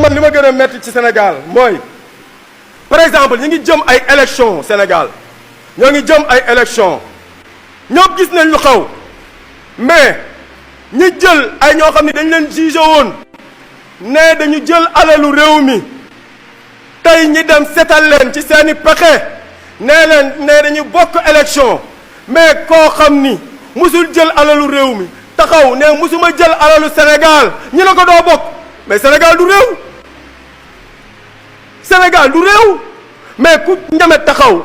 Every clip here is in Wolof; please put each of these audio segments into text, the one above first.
man li ma gën a metti ci Sénégal mooy par exemple ñu ngi jëm ay élection Sénégal ñoo ngi jëm ay élection ñëpp gis nañ lu xaw mais ñi jël ay ñoo xam ne dañ leen jugé woon ne dañu jël alalu réew mi tey ñi dem setal leen ci seeni pexe nee leen ne dañu bokk élection mais koo xam ni musul jël alalu réew mi taxaw ne musuma jël alalu Sénégal ñu ne ko doo bokk mais Sénégal du réew Sénégal du réew mais ku ñeme taxaw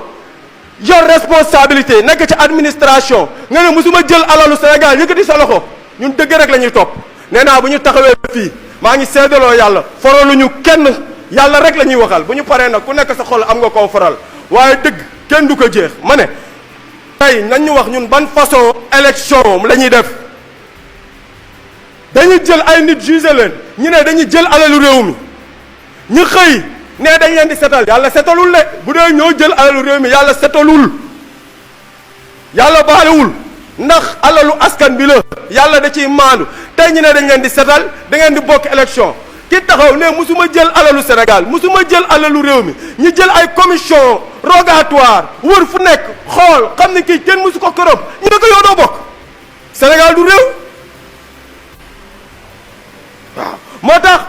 yor responsabilité nekk ci administration nga ne musuma jël alalu Sénégal yëkkati sa loxo ñun dëgg rek la ñuy topp nee naa bu ñu taxawee fii maa ngi seedaloo yàlla faraluñu kenn yàlla rek la ñuy waxal bu ñu paree nag ku nekk sa xol am nga koo faral waaye dëgg kenn du ko jeex ma ne tey nañ ñu wax ñun ban façon élection la ñuy def dañuy jël ay nit jugé leen ñu ne dañuy jël alalu réew mi ñu xëy ne dañ leen di setal yàlla setalul le bu dee ñoo jël alalu réew mi yàlla setalul yàlla baalewul ndax alalu askan bi la yàlla da ciy maandu tey ñu ne dañ leen di setal da ngeen di bokk élection ki taxaw ne musuma jël alalu Sénégal musuma jël alalu réew mi ñu jël ay commission rogatoire wër fu nekk xool xam ne kii kenn musu ko këram ñu ne ko yow doo bokk Sénégal du réew waaw moo tax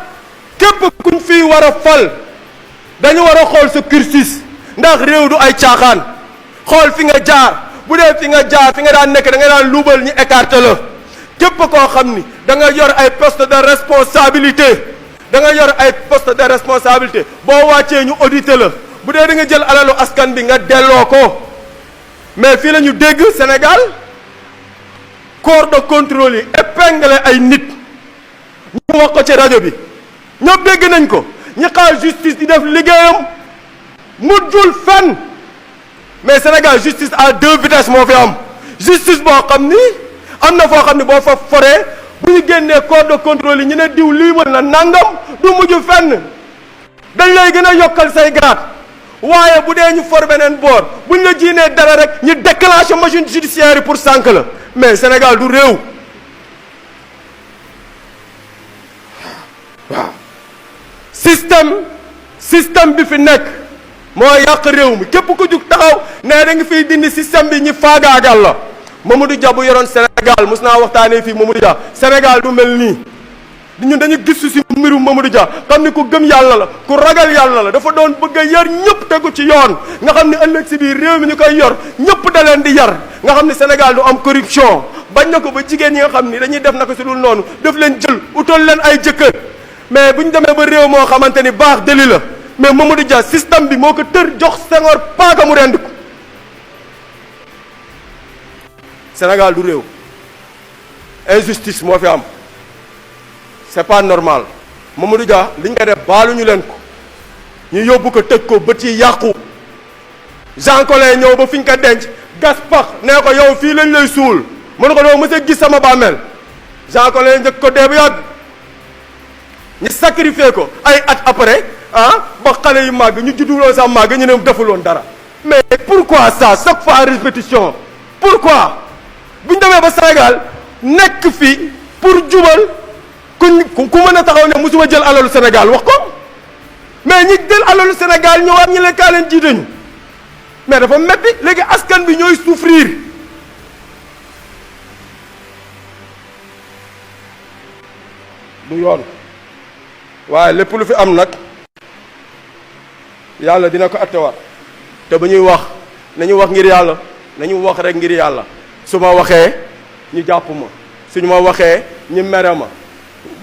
képp kuñ fii war a fal dañu war a xool sa cursus ndax réew du ay caaxaan xool fi nga jaar bu dee fi nga jaar fi nga daan nekk da nga daan luubal ñu écarté la képp koo xam ni da nga yor ay poste de responsabilité da nga yor ay poste de responsabilité boo wàccee ñu audité la bu dee da nga jël alalu askan bi nga delloo ko mais fii la ñu dégg Sénégal corps de contrôle yi épinglé ay nit ñu wax ko ci rajo bi ñëpp dégg nañ ko ñi xaar justice di def liggéeyam mujjul fenn mais Sénégal justice à deux vitesses moo fi am justice boo xam ni am na foo xam ni boo fa foree bu ñu génnee corps de contrôle yi ñu ne diw lii wal na nangam du mujj fenn dañ lay gën a yokkal say grade waaye bu dee ñu for beneen boor bu ñu la jiinee dara rek ñu déclenché machine judiciaire yi pour sànk la mais Sénégal du réew waaw système bi fi nekk moo yàq réew mi képp ku jug taxaw ne da nga fiy dindi système bi ñi faagaagal la Mamadou Dia bu yoroon Sénégal mos naa waxtaanee fii Mamadou Dia Sénégal du mel nii ñun dañu gis si mbirum Mamadou Dia xam ni ku gëm yàlla la ku ragal yàlla la dafa doon bëgg a yar ñëpp tegu ci yoon nga xam ne ëllëg si biir réew mi ñu koy yor ñëpp da leen di yar nga xam ne Sénégal du am corruption bañ na ko ba jigéen ñi nga xam ni dañuy def naka si dul noonu daf leen jël utal leen ay jëkkër mais bu ñu demee ba réew moo xamante ni baax deli la mais Mamadou Dia système bi moo ko tër jox Senghor paaka mu rend ko Sénégal du réew injustice moo fi am c'est pas normal Mamadou Dia li ñu koy def baaluñu leen ko ñu yóbbu ko tëj ko bët yi yàqu Jean Collin ñëw ba fi ñu ko denc gas pax nee ko yow fii lañ lay suul mënu ko doo mës a gis sama bàmmeel Jean Collin njëkk ko dee bu yàgg ñu sacrifié ko ay at après ba xale yu màgg ñu judduloo sax màgg ñu ne defuloon dara mais pourquoi ça chaque fois répétition pourquoi bu ñu demee ba Sénégal nekk fi pour jubal ku mën a taxaw ne musuma jël alalu Sénégal wax ko mais ñi jël alalu Sénégal ñëwaat ñi leen kaa leen jiite ñu mais dafa metti léegi askan bi ñooy souffrir du yoon waaye lépp lu fi am nag yàlla dina ko attewaat te ba ñuy wax nañu wax ngir yàlla nañu wax rek ngir yàlla su ma waxee ñu jàpp ma suñu ma waxee ñu mere ma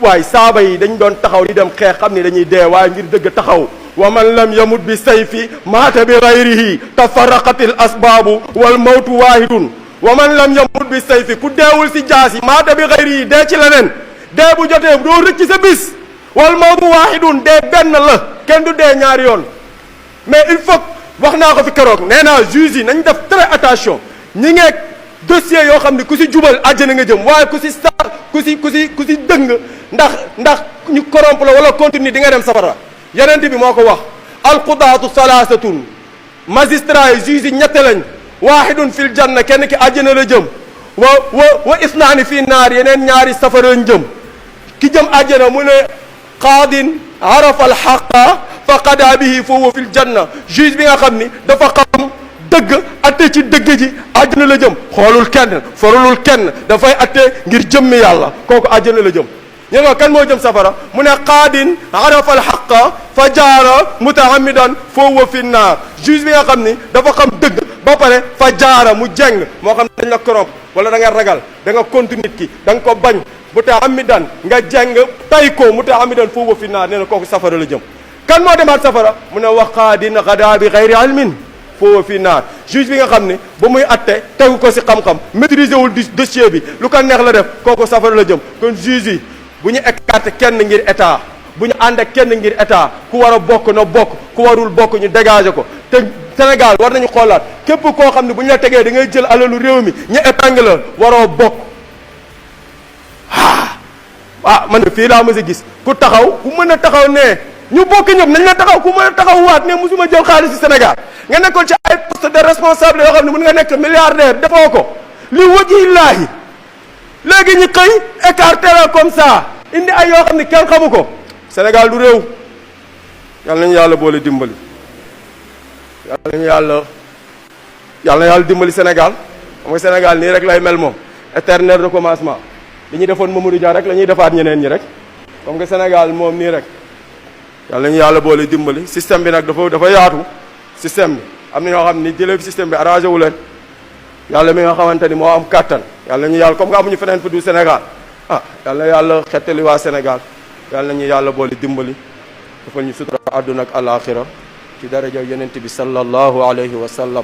waaye saaba yi dañ doon taxaw di dem xeex xam ni dañuy dee waaye ngir dëgg taxaw wa man lam yamut bi sayfi maata bi gayrihi tafarraqatil asbaabu wal mawtu waahidun wa man lam yamut bi sayfi ku deewul si jaas yi maata bi gayrihi dee ci leneen dee bu jotee doo rëcc sa bis wal mawtu waahidun dee benn la kenn du dee ñaari yoon mais il faut wax naa ko fi keroog nee naa juge yi nañ def très attention ñi ngeeg dossier yoo xam ne ku si jubal àjjana nga jëm waaye ku si dëng ndax ñu corrompre la wala continue di nga dem safara yeneen bi moo ko wax alqudaatu salaasatun magistrat yi juge yi ñette lañ waahidun fil janna kenn ki àjjana la jëm wa isnaani fii naar yeneen ñaari safara lañ jëm ki jëm àjjana mu ne qaadin arafa alxaqa fa qada bihi fa huwa fi ljanna juge bi nga xam ni dafa xam dëgg atte ci dëgg ji àjjana la jëm xoolul kenn forulul kenn dafay atte ngir jëmmi yàlla kooku àjjana la jëm ñu nga kan moo jëm safara mu ne qaadin arafa alxaqa fa jaara mutaamidan fa huwa fi naar juge bi nga xam ni dafa xam dëgg ba pare fa jaara mu jeng moo xam dañ la koromp wala da nga ragal da nga contre nit ki da nga ko bañ mutaamidan nga jeng tay ko mutaamidan fa huwa fi naar nee na kooku safara la jëm kan moo demaat safara mu ne wa qaadin gada bi gayri ilmin fa huwa fi naar juge bi nga xam ne ba muy atte tegu ko si xam-xam maîtriser wul dossier bi lu ko neex la def kooku safara la jëm kon juge yi bu ñu écarté kenn ngir état bu ñu ànd ak kenn ngir état ku war a bokk na bokk ku warul bokk ñu dégagé ko te Sénégal war nañu xoolaat képp koo xam ne bu ñu la tegee da ngay jël alalu réew mi ñu épingle la waroo bokk man fii laa mës a gis ku taxaw ku mën a taxaw ne ñu bokk ñëpp nañ la taxaw ku mën a taxaw waat ne musuma jël xaalis ci Sénégal nga nekkoon ci ay poste de responsable yoo xam ne mën nga nekk milliardaire defoo ko li wajillaahi léegi ñu xëy écarté la comme ça indi ay yoo xam ne kenn xamu ko Sénégal du réew yal nañu yàlla boole dimbali yal na yàlla dimbali Sénégal xam nga Sénégal nii rek lay mel moom éternel recommencement li ñuy defoon Mamadou Dia rek la ñuy defaat ñeneen ñi rek comme que Sénégal moom nii rek yal nañu yàlla boole dimbali système bi nag dafa yaatu système bi am na ñoo xam ni jëlee fi système bi arrangé wu leen yàlla mi nga xamante ni moo am kàttan yàlla nañu yàlla comme nga amuñu feneen fa du Sénégal yàlla yàlla xettali waa Sénégal yàlla nañu yàlla boole dimbali defal ñu sutura àdduna ak àllaaxira ci daraja yonent bi sallallahu alayhi wa sallam